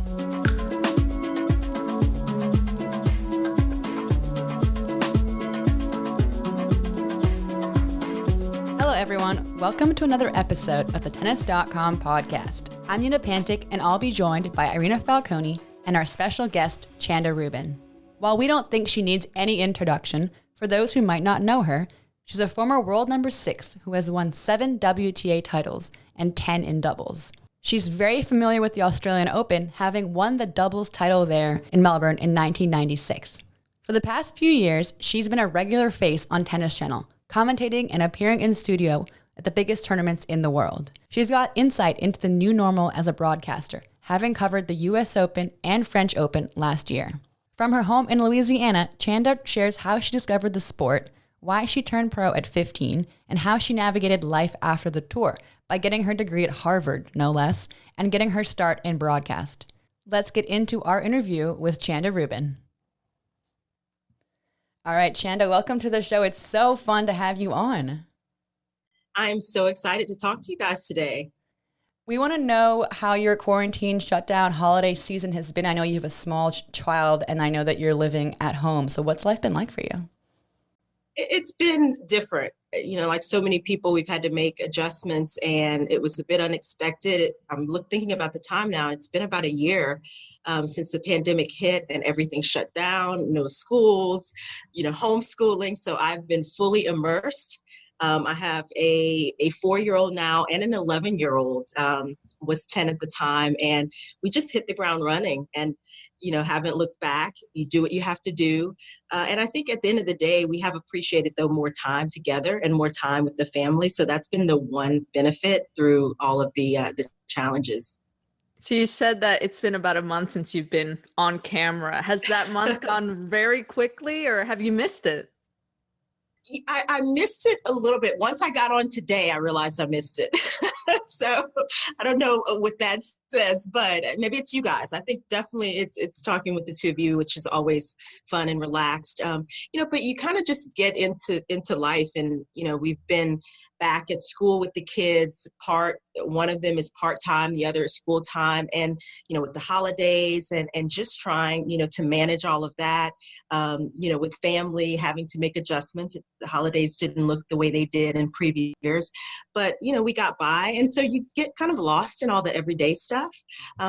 Hello, everyone. Welcome to another episode of the Tennis.com podcast. I'm Nina Pantic, and I'll be joined by Irina Falconi and our special guest, Chanda Rubin. While we don't think she needs any introduction, for those who might not know her, she's a former world number 6 who has won 7 WTA titles and 10 in doubles. She's very familiar with the Australian Open, having won the doubles title there in Melbourne in 1996. For the past few years, she's been a regular face on Tennis Channel, commentating and appearing in studio at the biggest tournaments in the world. She's got insight into the new normal as a broadcaster, having covered the US Open and French Open last year. From her home in Louisiana, Chanda shares how she discovered the sport, why she turned pro at 15, and how she navigated life after the tour by getting her degree at Harvard, no less, and getting her start in broadcast. Let's get into our interview with Chanda Rubin. All right, Chanda, welcome to the show. It's so fun to have you on. I'm so excited to talk to you guys today. We want to know how your quarantine shutdown holiday season has been. I know you have a small child, and I know that you're living at home. So what's life been like for you? It's been different. You know, like so many people, we've had to make adjustments, and it was a bit unexpected. I'm thinking about the time now. It's been about a year since the pandemic hit and everything shut down, no schools, homeschooling. So I've been fully immersed. I have a 4-year-old now and an 11-year-old, was 10 at the time. And we just hit the ground running and, haven't looked back. You do what you have to do. And I think at the end of the day, we have appreciated, though, more time together and more time with the family. So that's been the one benefit through all of the challenges. So you said that it's been about a month since you've been on camera. Has that month gone very quickly, or have you missed it? I missed it a little bit. Once I got on today, I realized I missed it. So I don't know what that says, but maybe it's you guys. I think definitely it's talking with the two of you, which is always fun and relaxed. But you kind of just get into life, and we've been back at school with the kids. One of them is part-time, the other is full-time, and with the holidays and just trying to manage all of that. With family having to make adjustments. The holidays didn't look the way they did in previous years, but we got by. And so you get kind of lost in all the everyday stuff.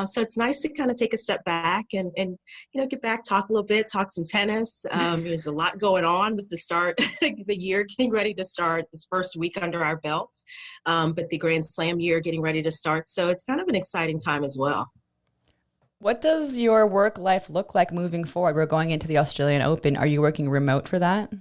So it's nice to kind of take a step back and get back, talk a little bit, talk some tennis. There's a lot going on with the start, the year getting ready to start, this first week under our belts, but the Grand Slam year getting ready to start. So it's kind of an exciting time as well. What does your work life look like moving forward? We're going into the Australian Open. Are you working remote for that?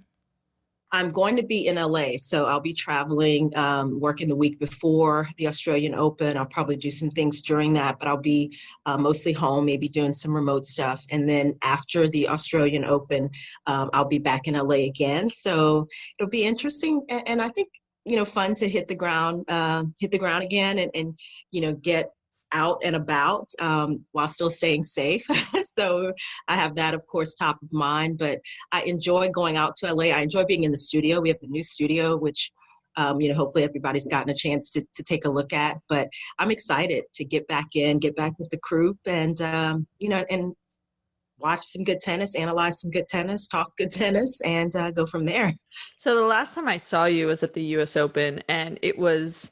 I'm going to be in LA, so I'll be traveling, working the week before the Australian Open. I'll probably do some things during that, but I'll be mostly home, maybe doing some remote stuff. And then after the Australian Open, I'll be back in LA again. So it'll be interesting, and I think fun to hit the ground again, and get out and about while still staying safe. So I have that, of course, top of mind, but I enjoy going out to LA. I enjoy being in the studio. We have a new studio, which, hopefully everybody's gotten a chance to take a look at, but I'm excited to get back with the group and watch some good tennis, analyze some good tennis, talk good tennis, and go from there. So the last time I saw you was at the US Open, and it was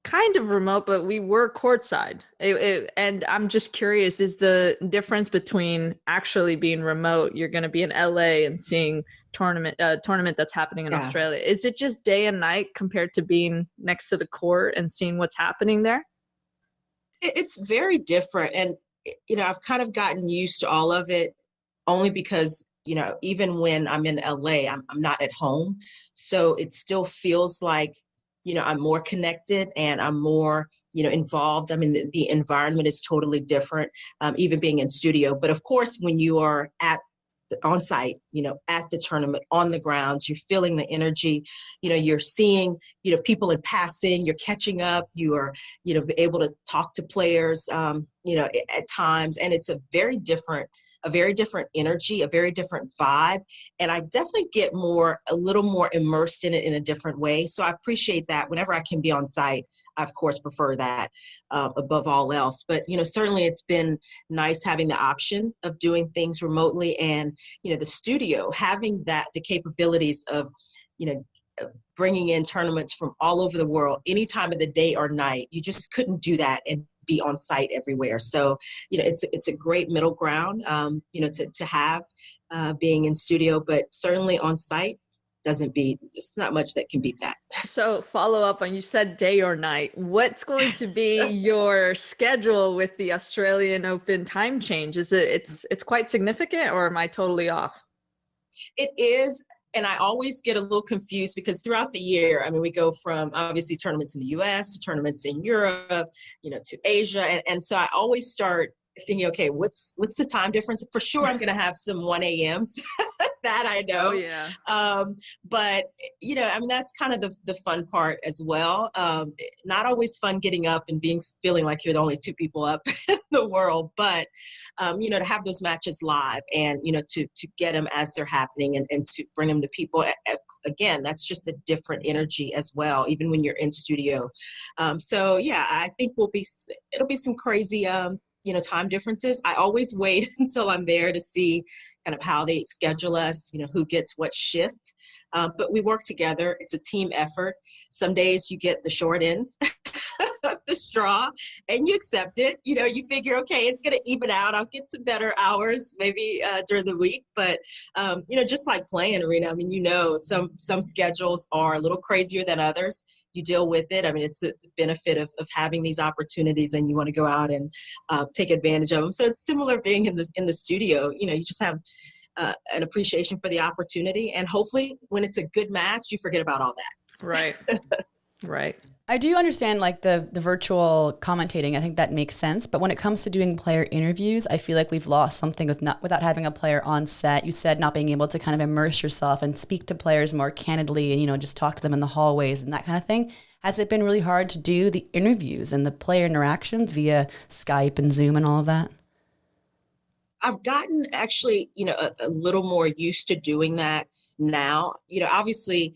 kind of remote, but we were courtside. And I'm just curious, is the difference between actually being remote, you're going to be in LA and seeing tournament that's happening in Australia. Is it just day and night compared to being next to the court and seeing what's happening there? It's very different. And, I've kind of gotten used to all of it only because, even when I'm in LA, I'm not at home. So it still feels like, I'm more connected and I'm more, involved. I mean, the environment is totally different, even being in studio. But of course, when you are on site, at the tournament, on the grounds, you're feeling the energy, you're seeing, people in passing, you're catching up, you are, able to talk to players, at times. And it's a very different a very different energy, a very different vibe. And I definitely get a little more immersed in it in a different way. So I appreciate that. Whenever I can be on site, I, of course, prefer that above all else. But, certainly it's been nice having the option of doing things remotely, and, the studio, having the capabilities of, bringing in tournaments from all over the world, any time of the day or night. You just couldn't do that and be on site everywhere. So, it's a great middle ground, to have being in studio, but certainly on site it's not much that can beat that. So follow up on, you said day or night. What's going to be your schedule with the Australian Open time change? It's quite significant, or am I totally off? It is. And I always get a little confused because throughout the year, we go from obviously tournaments in the US to tournaments in Europe, to Asia. And so I always start thinking, okay, what's the time difference? For sure, I'm going to have some 1 a.m.s. That I know. Oh, yeah. But, that's kind of the fun part as well. Not always fun getting up and feeling like you're the only two people up in the world, but, to have those matches live and, to get them as they're happening and to bring them to people. Again, that's just a different energy as well, even when you're in studio. So, yeah, I think it'll be some crazy, time differences. I always wait until I'm there to see kind of how they schedule us, who gets what shift. But we work together. It's a team effort. Some days you get the short end of the straw and you accept it. You figure, okay, it's going to even out. I'll get some better hours maybe during the week. But, just like playing, Serena, some schedules are a little crazier than others. You deal with it. It's the benefit of having these opportunities, and you want to go out and take advantage of them. So it's similar being in the studio. You just have an appreciation for the opportunity, and hopefully when it's a good match, you forget about all that. Right. Right. I do understand like the virtual commentating. I think that makes sense. But when it comes to doing player interviews, I feel like we've lost something without having a player on set. You said not being able to kind of immerse yourself and speak to players more candidly and, just talk to them in the hallways and that kind of thing. Has it been really hard to do the interviews and the player interactions via Skype and Zoom and all of that? I've gotten actually, a little more used to doing that now. Obviously,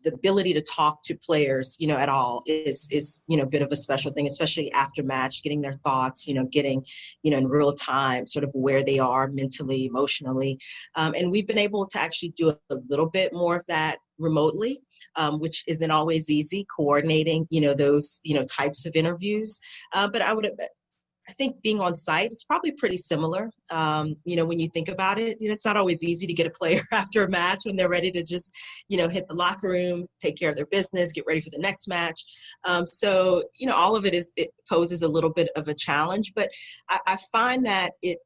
the ability to talk to players, at all is a bit of a special thing, especially after match, getting their thoughts, getting, in real time, sort of where they are mentally, emotionally. And we've been able to actually do a little bit more of that remotely, which isn't always easy, coordinating, those, types of interviews. But I think being on site, it's probably pretty similar. When you think about it, it's not always easy to get a player after a match when they're ready to just, hit the locker room, take care of their business, get ready for the next match. So, all of it poses a little bit of a challenge, but I find that it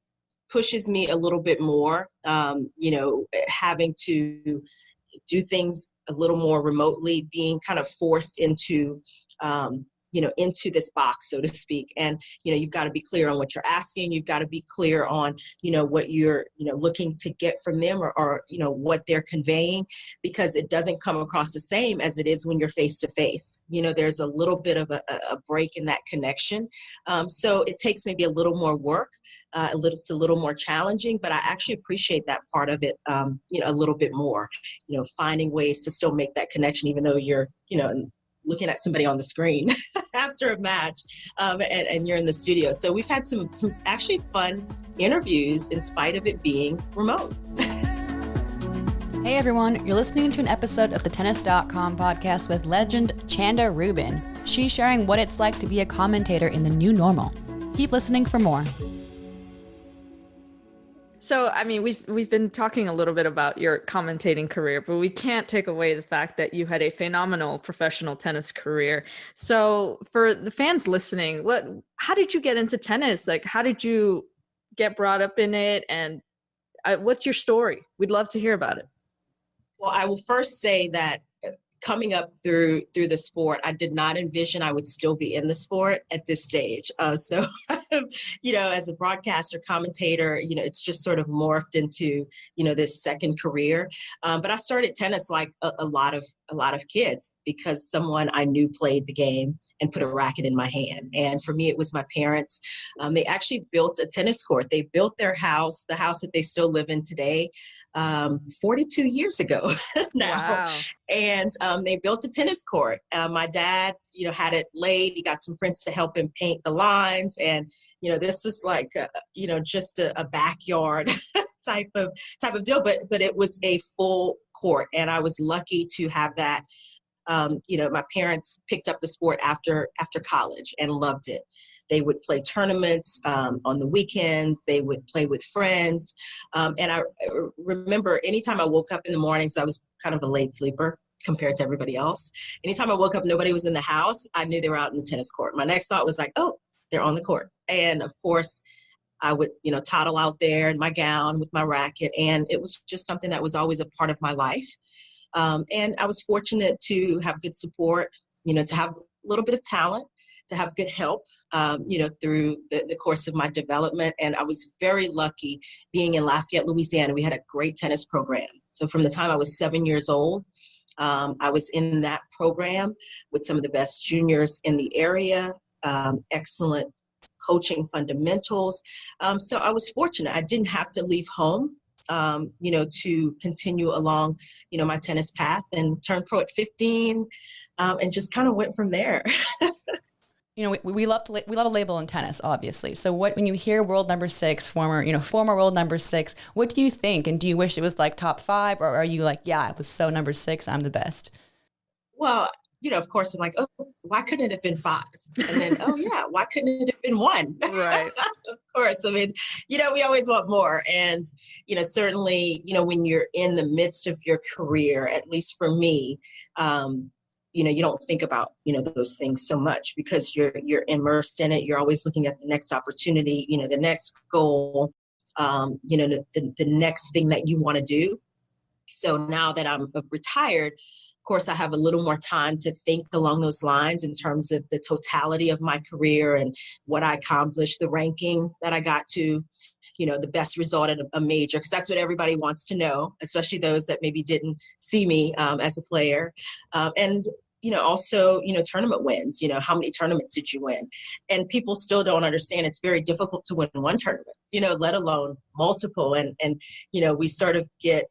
pushes me a little bit more, having to do things a little more remotely, being kind of forced into into this box, so to speak. And, you've got to be clear on what you're asking. You've got to be clear on, what you're, looking to get from them or, what they're conveying, because it doesn't come across the same as it is when you're face to face. There's a little bit of a break in that connection. So it takes maybe a little more work, it's a little more challenging, but I actually appreciate that part of it, a little bit more, finding ways to still make that connection, even though you're, looking at somebody on the screen after a match, and you're in the studio. So we've had some actually fun interviews in spite of it being remote. Hey everyone, you're listening to an episode of the Tennis.com podcast with legend Chanda Rubin. She's sharing what it's like to be a commentator in the new normal. Keep listening for more. So, we've been talking a little bit about your commentating career, but we can't take away the fact that you had a phenomenal professional tennis career. So for the fans listening, how did you get into tennis? Like, how did you get brought up in it? And what's your story? We'd love to hear about it. Well, I will first say that coming up through the sport, I did not envision I would still be in the sport at this stage. So as a broadcaster, commentator, it's just sort of morphed into, this second career. But I started tennis like a lot of kids because someone I knew played the game and put a racket in my hand. And for me, it was my parents. They actually built a tennis court. They built their house, the house that they still live in today, 42 years ago now. Wow. And they built a tennis court. My dad, had it laid. He got some friends to help him paint the lines. And, this was like, just a backyard type of deal. But it was a full court. And I was lucky to have that. My parents picked up the sport after college and loved it. They would play tournaments on the weekends. They would play with friends. And I remember anytime I woke up in the mornings, I was kind of a late sleeper compared to everybody else. Anytime I woke up, nobody was in the house. I knew they were out in the tennis court. My next thought was like, oh, they're on the court. And of course, I would, toddle out there in my gown with my racket. And it was just something that was always a part of my life. And I was fortunate to have good support, to have a little bit of talent, to have good help, through the course of my development. And I was very lucky being in Lafayette, Louisiana. We had a great tennis program. So from the time I was 7 years old, I was in that program with some of the best juniors in the area, excellent coaching fundamentals. So I was fortunate. I didn't have to leave home, to continue along, my tennis path, and turned pro at 15, and just kind of went from there. We love a label in tennis, obviously. So when you hear world number 6, former world number 6, what do you think? And do you wish it was like top 5, or are you like, yeah, it was so number 6, I'm the best? Well, of course I'm like, oh, why couldn't it have been 5? And then, oh yeah, why couldn't it have been 1? Right. Of course. I mean, we always want more. And, certainly, when you're in the midst of your career, at least for me, you don't think about, those things so much because you're immersed in it. You're always looking at the next opportunity, the next goal, the next thing that you want to do. So now that I'm retired, of course, I have a little more time to think along those lines in terms of the totality of my career and what I accomplished, the ranking that I got to, the best result at a major, because that's what everybody wants to know, especially those that maybe didn't see me as a player. And also, tournament wins, how many tournaments did you win? And people still don't understand it's very difficult to win one tournament, let alone multiple. And we sort of get,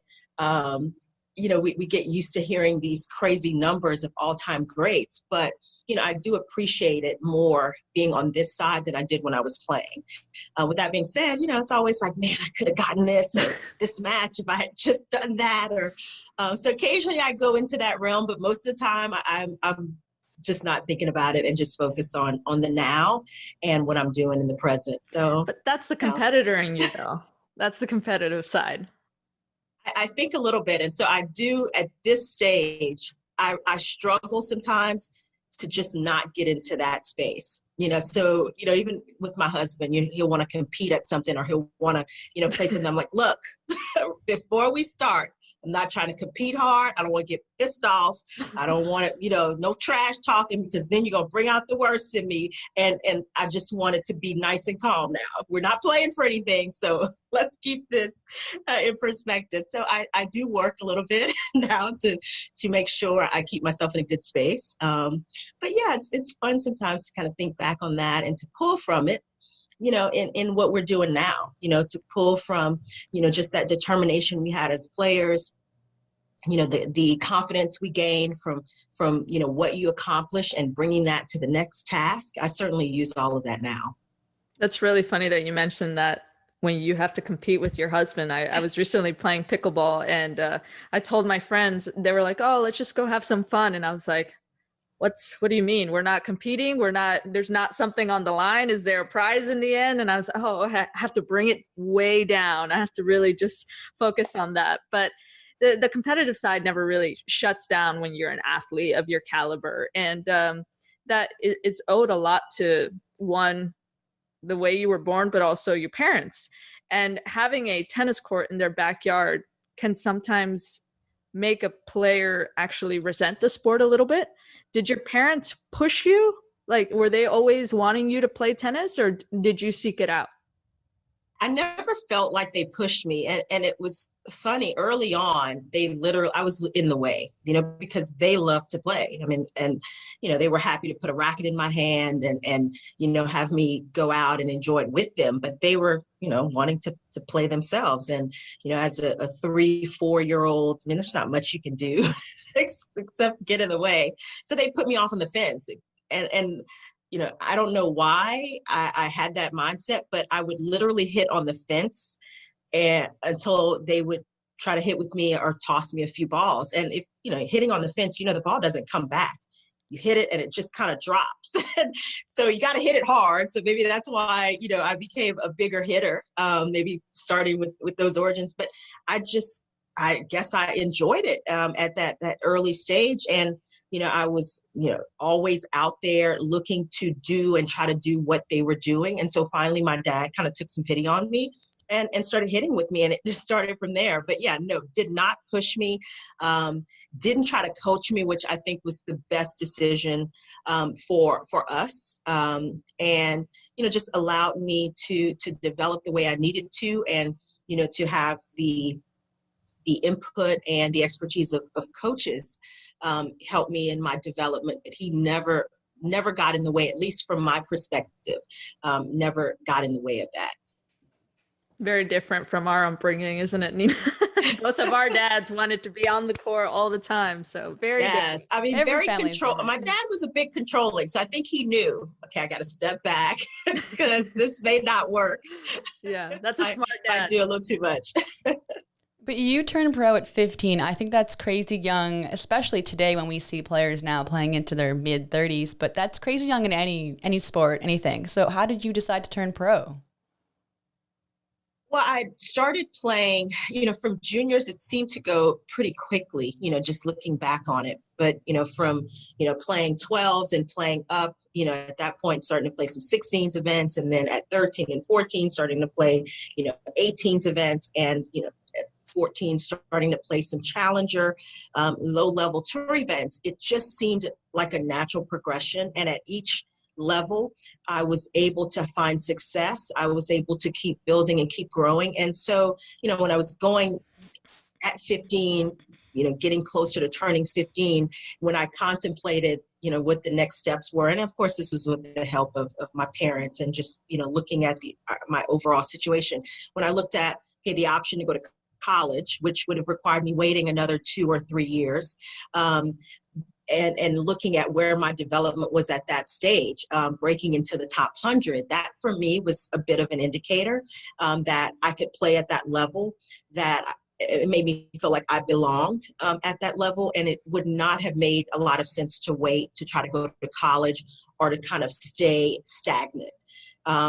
we get used to hearing these crazy numbers of all-time greats, but, I do appreciate it more being on this side than I did when I was playing. With that being said, it's always like, man, I could have gotten this or this match if I had just done that. Or so occasionally I go into that realm, but most of the time I'm just not thinking about it and just focus on the now and what I'm doing in the present. So, but that's the competitor in you, though. That's the competitive side. I think a little bit. And so I do at this stage, I struggle sometimes to just not get into that space. So, even with my husband, he'll want to compete at something or he'll want to, play something. I'm like, look, before we start, I'm not trying to compete hard. I don't want to get pissed off. I don't want to, no trash talking because then you're going to bring out the worst in me. And I just want it to be nice and calm now. We're not playing for anything. So let's keep this in perspective. So I do work a little bit now to make sure I keep myself in a good space. But yeah, it's fun sometimes to kind of think back on that and to pull from it, in what we're doing now, to pull from, just that determination we had as players, the confidence we gained from, what you accomplish and bringing that to the next task. I certainly use all of that now. That's really funny that you mentioned that when you have to compete with your husband. I was recently playing pickleball and I told my friends, they were like, oh, let's just go have some fun. And I was like, what do you mean? We're not competing? There's not something on the line? Is there a prize in the end? And I was, I have to bring it way down. I have to really just focus on that. But the competitive side never really shuts down when you're an athlete of your caliber. And that is owed a lot to, one, the way you were born, but also your parents. And having a tennis court in their backyard can sometimes make a player actually resent the sport a little bit. Did your parents push you Like, were they always wanting you to play tennis, or did you seek it out? I never felt like they pushed me. And it was funny early on, I was in the way, because they love to play. I mean, and, they were happy to put a racket in my hand and, have me go out and enjoy it with them. But they were, wanting to play themselves. And, as a 3-4-year-old, I mean, there's not much you can do except get in the way. So they put me off on the fence. And I don't know why I had that mindset, but I would literally hit on the fence until they would try to hit with me or toss me a few balls. And if, hitting on the fence, the ball doesn't come back. You hit it and it just kind of drops. So you got to hit it hard. So maybe that's why, I became a bigger hitter, maybe starting with those origins. But I guess I enjoyed it at that early stage. And, I was, always out there looking to do and try to do what they were doing. And so finally, my dad kind of took some pity on me and started hitting with me. And it just started from there. But yeah, no, did not push me, didn't try to coach me, which I think was the best decision for us. And, just allowed me to develop the way I needed to and, to have the input and the expertise of coaches helped me in my development. But he never got in the way, at least from my perspective, never got in the way of that. Very different from our upbringing, isn't it, Nina? Both of our dads wanted to be on the court all the time. So very different. I mean, very control. My dad was a bit controlling. So I think he knew, okay, I got to step back because this may not work. Yeah, that's a smart dad. I do a little too much. But you turned pro at 15. I think that's crazy young, especially today when we see players now playing into their mid-30s. But that's crazy young in any sport, anything. So how did you decide to turn pro? Well, I started playing, from juniors, it seemed to go pretty quickly, just looking back on it. But, from, playing 12s and playing up, at that point, starting to play some 16s events. And then at 13 and 14, starting to play, 18s events and, at 14, starting to play some challenger, low-level tour events. It just seemed like a natural progression. And at each level, I was able to find success. I was able to keep building and keep growing. And so, when I was going at 15, getting closer to turning 15, when I contemplated, what the next steps were. And of course, this was with the help of my parents and just, looking at my overall situation. When I looked at, the option to go to college, which would have required me waiting another 2 or 3 years, and looking at where my development was at that stage, breaking into the top 100, that for me was a bit of an indicator that I could play at that level, that it made me feel like I belonged at that level. And it would not have made a lot of sense to wait to try to go to college or to kind of stay stagnant.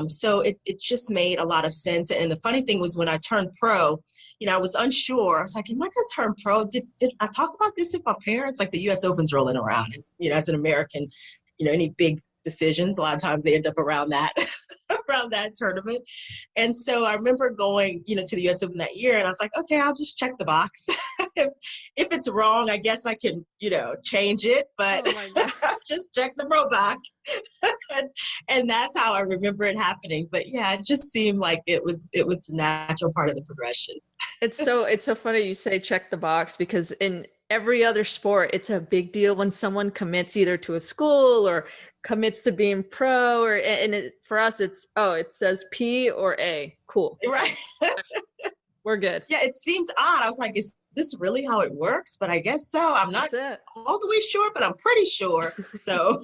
So it just made a lot of sense. And the funny thing was when I turned pro, I was unsure. I was like, am I going to turn pro? Did I talk about this with my parents? Like the U.S. Open's rolling around. And, as an American, any big decisions, a lot of times they end up around that tournament. And so I remember going, to the U.S. Open that year, and I was like, okay, I'll just check the box. If it's wrong, I guess I can, change it, but just check the pro box. and that's how I remember it happening. But yeah, it just seemed like it was a natural part of the progression. It's so funny you say check the box, because in every other sport, it's a big deal when someone commits either to a school or commits to being pro, for us, it says P or A. Cool. Right. We're good. Yeah, it seemed odd. I was like, is this really how it works? But I guess so. I'm not all the way sure, but I'm pretty sure. So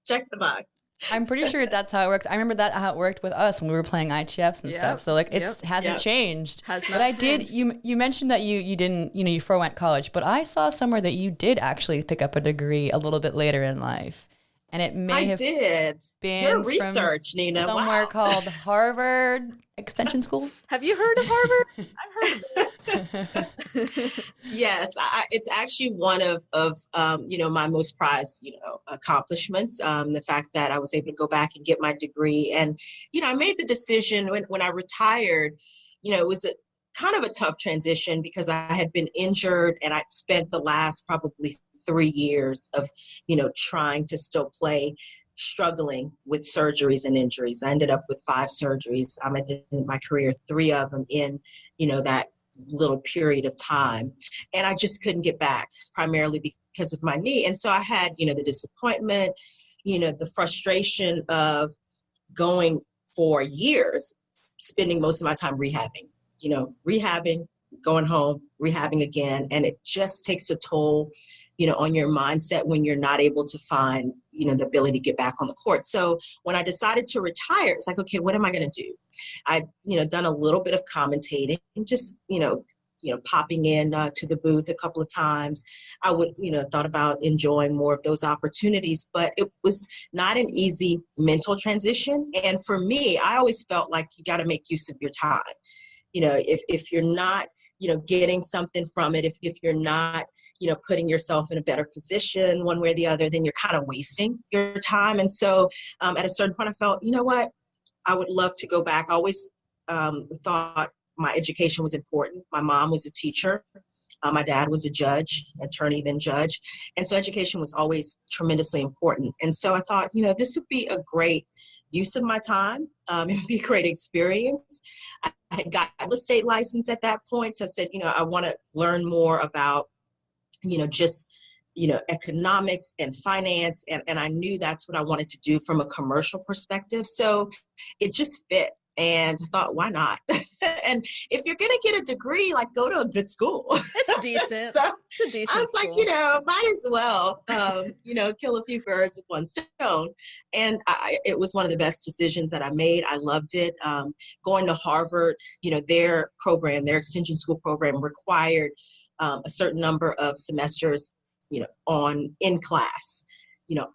check the box. I'm pretty sure that's how it works. I remember how it worked with us when we were playing ITFs and stuff. So hasn't changed. But I did, you mentioned that you didn't, you forewent college, but I saw somewhere that you did actually pick up a degree a little bit later in life. And it may have been your research, Nina. Somewhere called Harvard Extension School. Have you heard of Harvard? I've heard of it. Yes, it's actually one of my most prized accomplishments. The fact that I was able to go back and get my degree, and I made the decision when I retired. It was kind of a tough transition because I had been injured and I'd spent the last probably 3 years of, trying to still play struggling with surgeries and injuries. I ended up with 5 surgeries. I'm at the end of my career, 3 of them in, that little period of time. And I just couldn't get back, primarily because of my knee. And so I had, the disappointment, the frustration of going for years, spending most of my time rehabbing, going home, rehabbing again. And it just takes a toll, on your mindset when you're not able to find, the ability to get back on the court. So when I decided to retire, it's like, okay, what am I going to do? I'd, done a little bit of commentating, just, popping in to the booth a couple of times. I would, thought about enjoying more of those opportunities, but it was not an easy mental transition. And for me, I always felt like you got to make use of your time. If you're not, getting something from it, if you're not, putting yourself in a better position one way or the other, then you're kind of wasting your time. And so at a certain point, I felt, you know what, I would love to go back. I always thought my education was important. My mom was a teacher. My dad was a judge, attorney, then judge. And so education was always tremendously important. And so I thought, this would be a great use of my time. It would be a great experience. I had got a real estate license at that point. So I said, I want to learn more about, just, economics and finance. And I knew that's what I wanted to do from a commercial perspective. So it just fit. And I thought, why not? And if you're going to get a degree, like, go to a good school. It's decent. So it's a decent I was school. like, might as well, kill a few birds with one stone. And it was one of the best decisions that I made. I loved it. Going to Harvard, their program, their extension school program required a certain number of semesters, in class,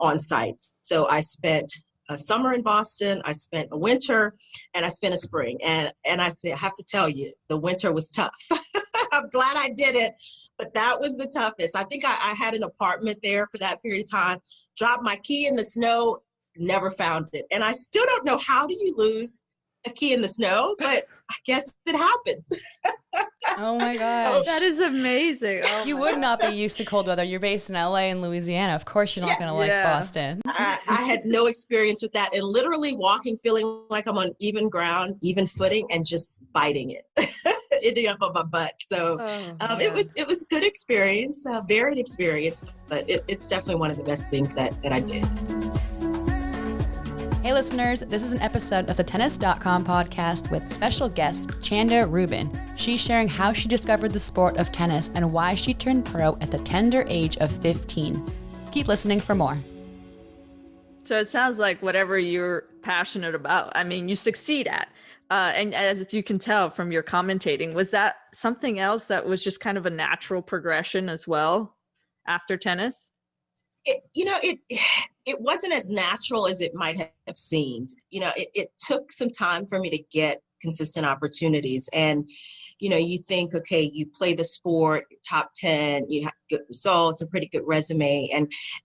on site. So I spent a summer in Boston, I spent a winter, and I spent a spring. And I have to tell you, the winter was tough. I'm glad I did it, but that was the toughest. I think I had an apartment there for that period of time, dropped my key in the snow, never found it. And I still don't know, how do you lose a key in the snow, but I guess it happens. Oh my gosh. That is amazing. Oh You would not be used to cold weather. You're based in LA and Louisiana. Of course you're not going to like Boston. I had no experience with that, and literally walking, feeling like I'm on even ground, even footing, and just biting it, ending up on my butt. So it was good experience, varied experience, but it's definitely one of the best things that I did. Hey listeners, this is an episode of the Tennis.com podcast with special guest Chanda Rubin. She's sharing how she discovered the sport of tennis and why she turned pro at the tender age of 15. Keep listening for more. So it sounds like whatever you're passionate about, you succeed at. And as you can tell from your commentating, was that something else that was just kind of a natural progression as well after tennis? It wasn't as natural as it might have seemed. It took some time for me to get consistent opportunities. And, you think, okay, you play the sport, top 10, you have good results, a pretty good resume.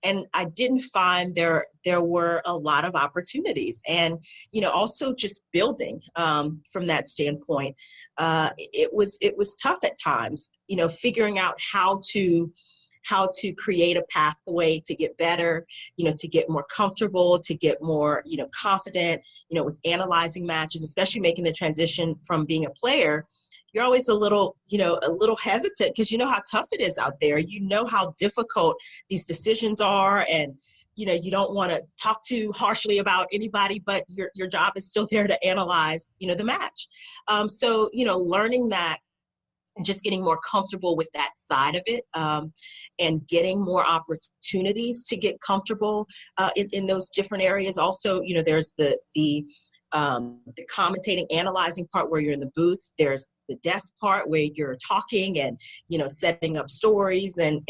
And I didn't find there were a lot of opportunities. And, also just building from that standpoint, it was tough at times, figuring out how to create a pathway to get better, to get more comfortable, to get more, confident, with analyzing matches, especially making the transition from being a player. You're always a little hesitant because you know how tough it is out there. You know how difficult these decisions are, and, you don't want to talk too harshly about anybody, but your job is still there to analyze, the match. So, learning that, and just getting more comfortable with that side of it, and getting more opportunities to get comfortable in those different areas. Also, there's the commentating, analyzing part where you're in the booth. There's the desk part where you're talking and, setting up stories and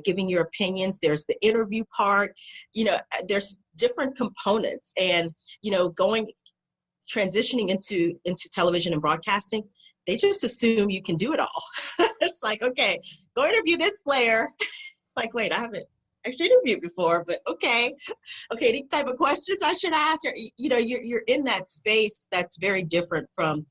giving your opinions. There's the interview part. There's different components, and, transitioning into television and broadcasting, they just assume you can do it all. It's like, okay, go interview this player. Like, wait, I haven't actually interviewed before, but okay, any type of questions I should ask? Or, you're in that space that's very different from,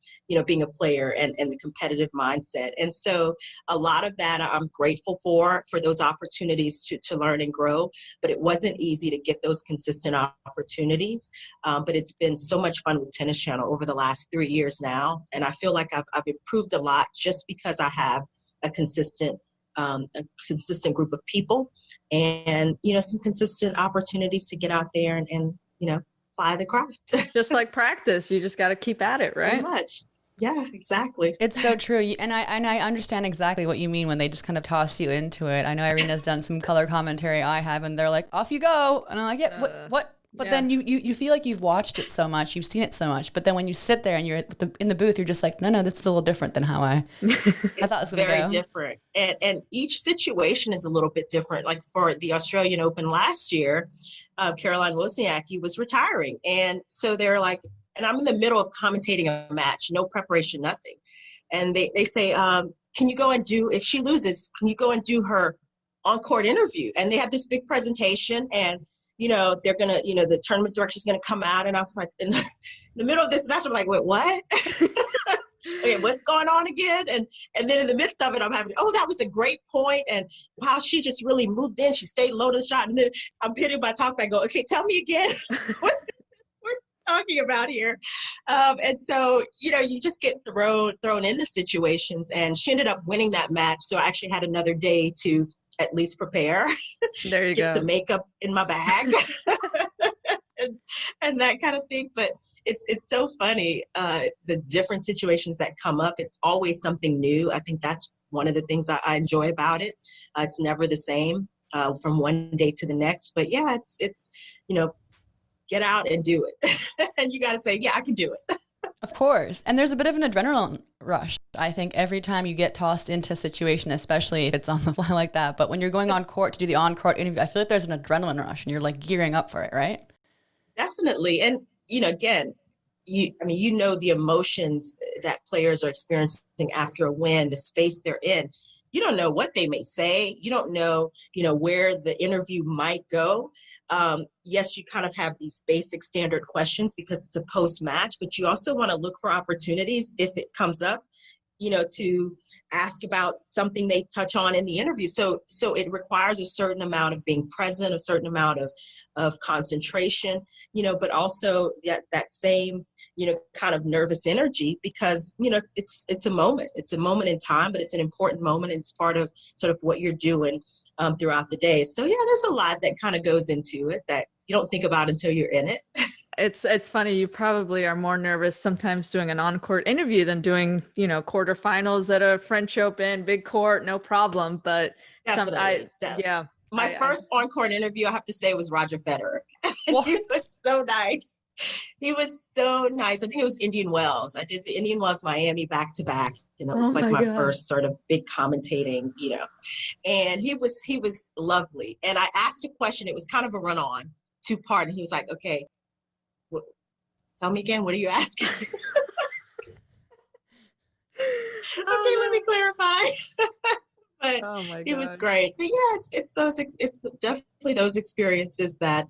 being a player and the competitive mindset. And so a lot of that I'm grateful for those opportunities to learn and grow, but it wasn't easy to get those consistent opportunities. But it's been so much fun with Tennis Channel over the last 3 years now. And I feel like I've improved a lot just because I have a consistent group of people and, some consistent opportunities to get out there and fly the craft. Just like practice, you just got to keep at it, right? Pretty much. Yeah, exactly. It's so true. And I understand exactly what you mean when they just kind of toss you into it. I know Irina's done some color commentary, I have, and they're like, off you go. And I'm like, yeah, what? But then you feel like you've watched it so much, you've seen it so much. But then when you sit there and you're in the booth, you're just like, no, this is a little different than how I thought it was going to go. Very different. And each situation is a little bit different. Like for the Australian Open last year, Caroline Wozniacki was retiring. And so they're like, and I'm in the middle of commentating a match, no preparation, nothing. And they say, can you go and if she loses, can you go and do her on-court interview? And they have this big presentation and they're going to, the tournament director is going to come out. And I was like, in the middle of this match, I'm like, wait, what? Okay, what's going on again? And then in the midst of it, I'm having, that was a great point. And wow, she just really moved in. She stayed low to the shot. And then I'm hitting my talk back, go, okay, tell me again what we're talking about here. And so, you just get thrown into situations. And she ended up winning that match. So I actually had another day to at least prepare. There you get go. some makeup in my bag and that kind of thing. But it's so funny, the different situations that come up. It's always something new. I think that's one of the things I enjoy about it. It's never the same from one day to the next. But yeah, it's get out and do it. And you got to say, yeah, I can do it. Of course. And there's a bit of an adrenaline rush. I think every time you get tossed into a situation, especially if it's on the fly like that. But when you're going on court to do the on-court interview, I feel like there's an adrenaline rush and you're like gearing up for it, right? Definitely. And, again, the emotions that players are experiencing after a win, the space they're in. You don't know what they may say. You don't know, where the interview might go. Yes, you kind of have these basic standard questions because it's a post-match, but you also want to look for opportunities if it comes up, to ask about something they touch on in the interview. So it requires a certain amount of being present, a certain amount of concentration, but also that same, kind of nervous energy because, it's a moment. It's a moment in time, but it's an important moment. And it's part of sort of what you're doing throughout the day. So yeah, there's a lot that kind of goes into it that you don't think about until you're in it. It's funny. You probably are more nervous sometimes doing an on-court interview than doing, quarterfinals at a French Open, big court, no problem. But Definitely. My first on-court interview, I have to say, was Roger Federer. What? He was so nice. He was so nice. I think it was Indian Wells. I did the Indian Wells Miami back-to-back. It was like my first sort of big commentating, and he was lovely. And I asked a question. It was kind of a run-on, two-part. And he was like, okay, tell me again, what are you asking? Okay, let me clarify. But it was great. But yeah, it's definitely those experiences that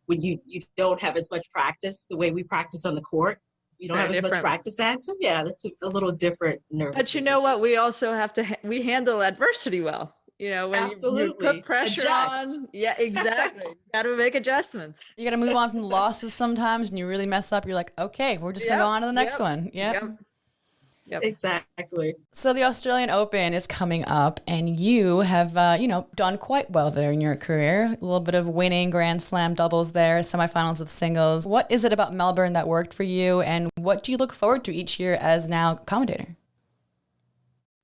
when you don't have as much practice, the way we practice on the court, you don't have as much practice at. So yeah, that's a little different nervous. But you know what? We also have to, we handle adversity well. When you put pressure on. Yeah, exactly. You got to make adjustments. You got to move on from the losses sometimes and you really mess up. You're like, okay, we're just going to go on to the next one. Yep. Exactly. So the Australian Open is coming up and you have, done quite well there in your career. A little bit of winning Grand Slam doubles there, semifinals of singles. What is it about Melbourne that worked for you and what do you look forward to each year as now commentator?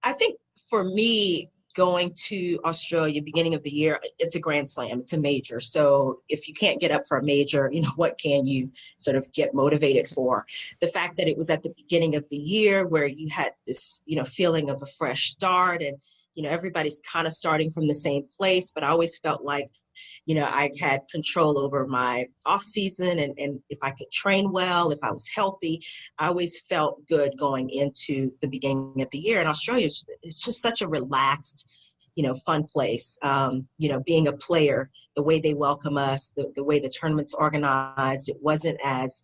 I think for me, going to Australia beginning of the year, it's a Grand Slam, it's a major. So if you can't get up for a major, what can you sort of get motivated for? The fact that it was at the beginning of the year where you had this, feeling of a fresh start and, everybody's kind of starting from the same place, but I always felt like, I had control over my off season and if I could train well, if I was healthy, I always felt good going into the beginning of the year. In Australia, it's just such a relaxed, fun place. Being a player, the way they welcome us, the way the tournament's organized, it wasn't as,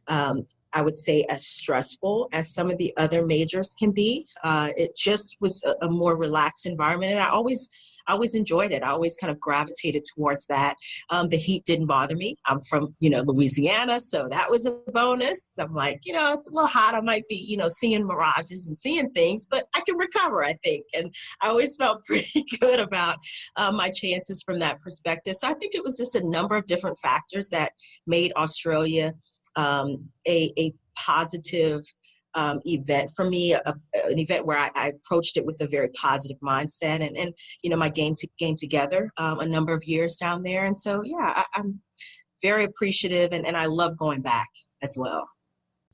I would say, as stressful as some of the other majors can be. It just was a more relaxed environment. And I always enjoyed it. I always kind of gravitated towards that. The heat didn't bother me. I'm from, Louisiana, so that was a bonus. I'm like, it's a little hot. I might be, seeing mirages and seeing things, but I can recover, I think. And I always felt pretty good about my chances from that perspective. So I think it was just a number of different factors that made Australia a positive event for me, an event where I approached it with a very positive mindset, and my game together a number of years down there. And so, I'm very appreciative, and I love going back as well.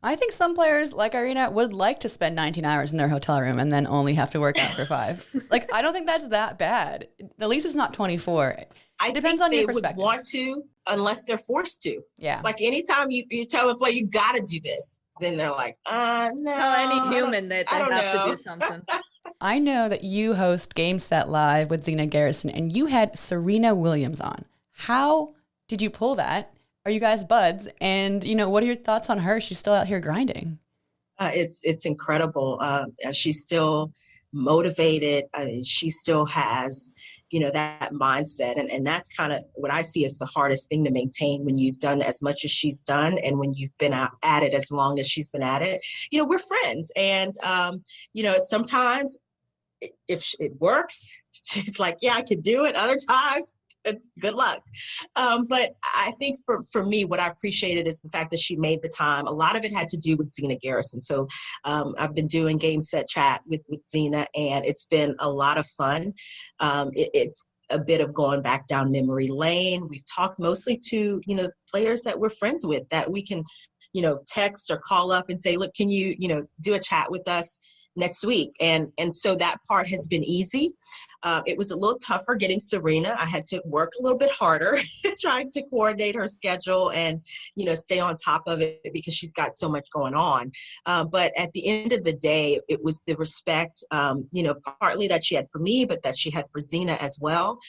I think some players like Irina would like to spend 19 hours in their hotel room and then only have to work out for 5. Like, I don't think that's that bad. At least it's not 24. It depends on your perspective. They would want to, unless they're forced to. Yeah. Like anytime you tell a player, you got to do this, then they're like, no. Tell any human that they have to do something. I know that you host Game Set Live with Zina Garrison, and you had Serena Williams on. How did you pull that? Are you guys buds? And, what are your thoughts on her? She's still out here grinding. It's incredible. She's still motivated. She still has, that mindset. And that's kind of what I see as the hardest thing to maintain when you've done as much as she's done and when you've been at it as long as she's been at it. We're friends. And, sometimes if it works, she's like, yeah, I can do it. Other times, it's good luck. But I think for me, what I appreciated is the fact that she made the time. A lot of it had to do with Zina Garrison. So I've been doing Game Set Chat with Zina, and it's been a lot of fun. It's a bit of going back down memory lane. We've talked mostly to, players that we're friends with that we can, text or call up and say, look, can you, do a chat with us next week? And so that part has been easy. It was a little tougher getting Serena. I had to work a little bit harder trying to coordinate her schedule and, stay on top of it because she's got so much going on. But at the end of the day, it was the respect, partly that she had for me, but that she had for Zina as well.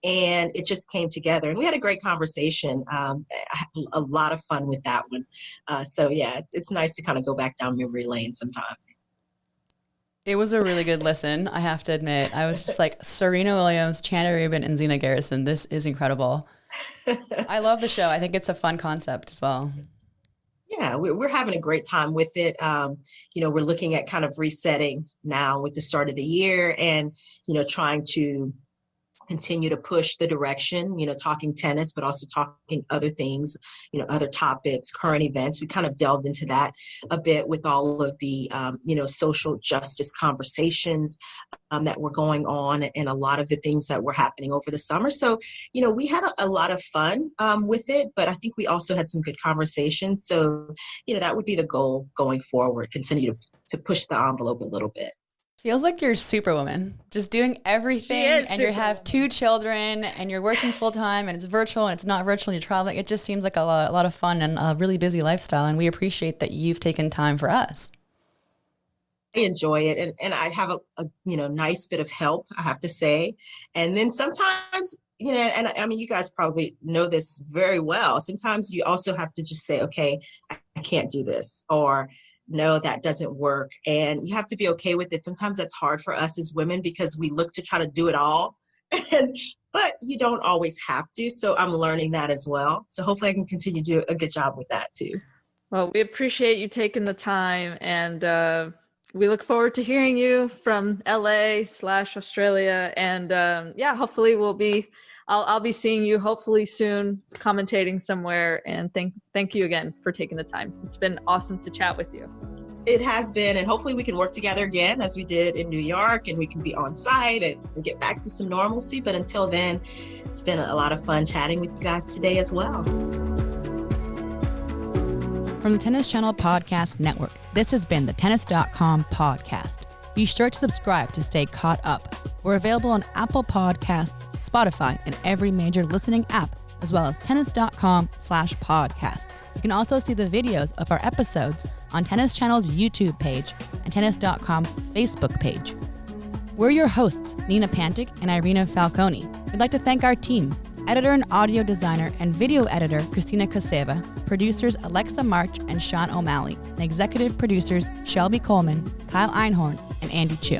And it just came together. And we had a great conversation. I had a lot of fun with that one. It's nice to kind of go back down memory lane sometimes. It was a really good listen, I have to admit. I was just like, Serena Williams, Chanda Rubin, and Zina Garrison. This is incredible. I love the show. I think it's a fun concept as well. Yeah, we're having a great time with it. We're looking at kind of resetting now with the start of the year and, trying to continue to push the direction, talking tennis, but also talking other things, other topics, current events. We kind of delved into that a bit with all of the, social justice conversations that were going on and a lot of the things that were happening over the summer. So, we had a lot of fun with it, but I think we also had some good conversations. So, that would be the goal going forward, continue to push the envelope a little bit. Feels like you're Superwoman, just doing everything, and you have 2 children, and you're working full time, and it's virtual, and it's not virtual, and you're traveling. It just seems like a lot of fun and a really busy lifestyle, and we appreciate that you've taken time for us. I enjoy it, and I have a nice bit of help, I have to say, and then sometimes, and I mean, you guys probably know this very well. Sometimes you also have to just say, okay, I can't do this, or no, that doesn't work. And you have to be okay with it. Sometimes that's hard for us as women because we look to try to do it all, but you don't always have to. So I'm learning that as well. So hopefully I can continue to do a good job with that too. Well, we appreciate you taking the time, and we look forward to hearing you from LA/Australia. And hopefully I'll be seeing you hopefully soon commentating somewhere. And thank you again for taking the time. It's been awesome to chat with you. It has been, and hopefully we can work together again as we did in New York, and we can be on site and get back to some normalcy. But until then, it's been a lot of fun chatting with you guys today as well. From the Tennis Channel Podcast Network, this has been the Tennis.com podcast. Be sure to subscribe to stay caught up. We're available on Apple Podcasts, Spotify, and every major listening app, as well as tennis.com/podcasts. You can also see the videos of our episodes on Tennis Channel's YouTube page and Tennis.com's Facebook page. We're your hosts, Nina Pantic and Irina Falcone. We'd like to thank our team, editor and audio designer and video editor Christina Koseva, producers Alexa March and Sean O'Malley, and executive producers Shelby Coleman, Kyle Einhorn, and Andy Chu.